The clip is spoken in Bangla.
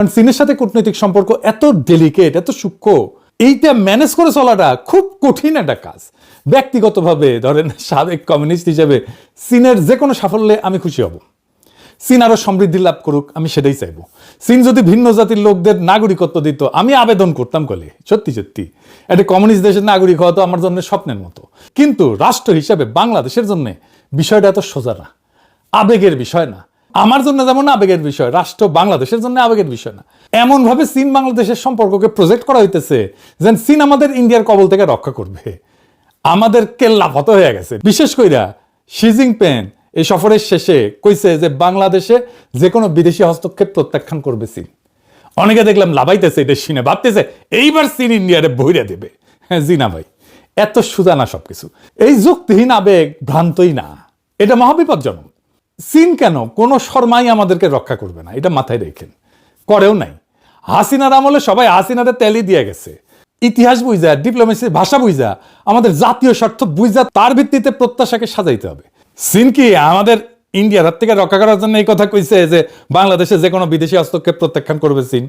কারণ চীনের সাথে কূটনৈতিক সম্পর্ক এত ডেলিকেট, এত সূক্ষ্ম, এইটা ম্যানেজ করে চলাটা খুব কঠিন একটা কাজ। ব্যক্তিগতভাবে ধরেন সাবেক কমিউনিস্ট হিসেবে চীনের যে কোনো সাফল্যে আমি খুশি হব। চীন আরো সমৃদ্ধি লাভ করুক, আমি সেটাই চাইবো। চীন যদি ভিন্ন জাতির লোকদের নাগরিকত্ব দিত, আমি আবেদন করতাম কলে। সত্যি সত্যি একটা কমিউনিস্ট দেশের নাগরিক হওয়া তো আমার জন্য স্বপ্নের মতো। কিন্তু রাষ্ট্র হিসাবে বাংলাদেশের জন্য বিষয়টা এত সোজা না, আবেগের বিষয় না। আমার জন্য যেমন আবেগের বিষয়, রাষ্ট্র বাংলাদেশের জন্য আবেগের বিষয় না। এমন ভাবে চীন বাংলাদেশের সম্পর্ককে প্রজেক্ট করা হইতেছে যেন চীন আমাদের ইন্ডিয়ার কবল থেকে রক্ষা করবে। আমাদের কেল্লা ফত হয়ে গেছে। বিশেষ কইরা শি জিনপিং এই সফরের শেষে কইছে যে বাংলাদেশে যে কোনো বিদেশি হস্তক্ষেপ প্রত্যাখ্যান করবে চীন। অনেকে দেখলাম লাভাইতেছে এটা শুনে, ভাবতেছে এইবার চীন ইন্ডিয়ারে বইরা দেবে। হ্যাঁ জি না ভাই, এত সুজা না সবকিছু। এই যুক্তিহীন আবেগ ভ্রান্তই না, এটা মহাবিপজ্জনক। চীন কেন কোনো শর্মাই আমাদেরকে রক্ষা করবে না, এটা মাথায় রেখেন। করেও নাই। হাসিনার আমলে সবাই হাসিনারে তেলি দিয়ে গেছে। ইতিহাস বুঝা, ডিপ্লোমেসির ভাষা বুঝা, আমাদের জাতীয় স্বার্থ বুঝা, তার ভিত্তিতে প্রত্যাশাকে সাজাইতে হবে। চীন কি আমাদের ইন্ডিয়ার হাত থেকে রক্ষা করার জন্য এই কথা কইছে যে বাংলাদেশে যে কোনো বিদেশি হস্তক্ষেপ প্রত্যাখ্যান করবে চীন?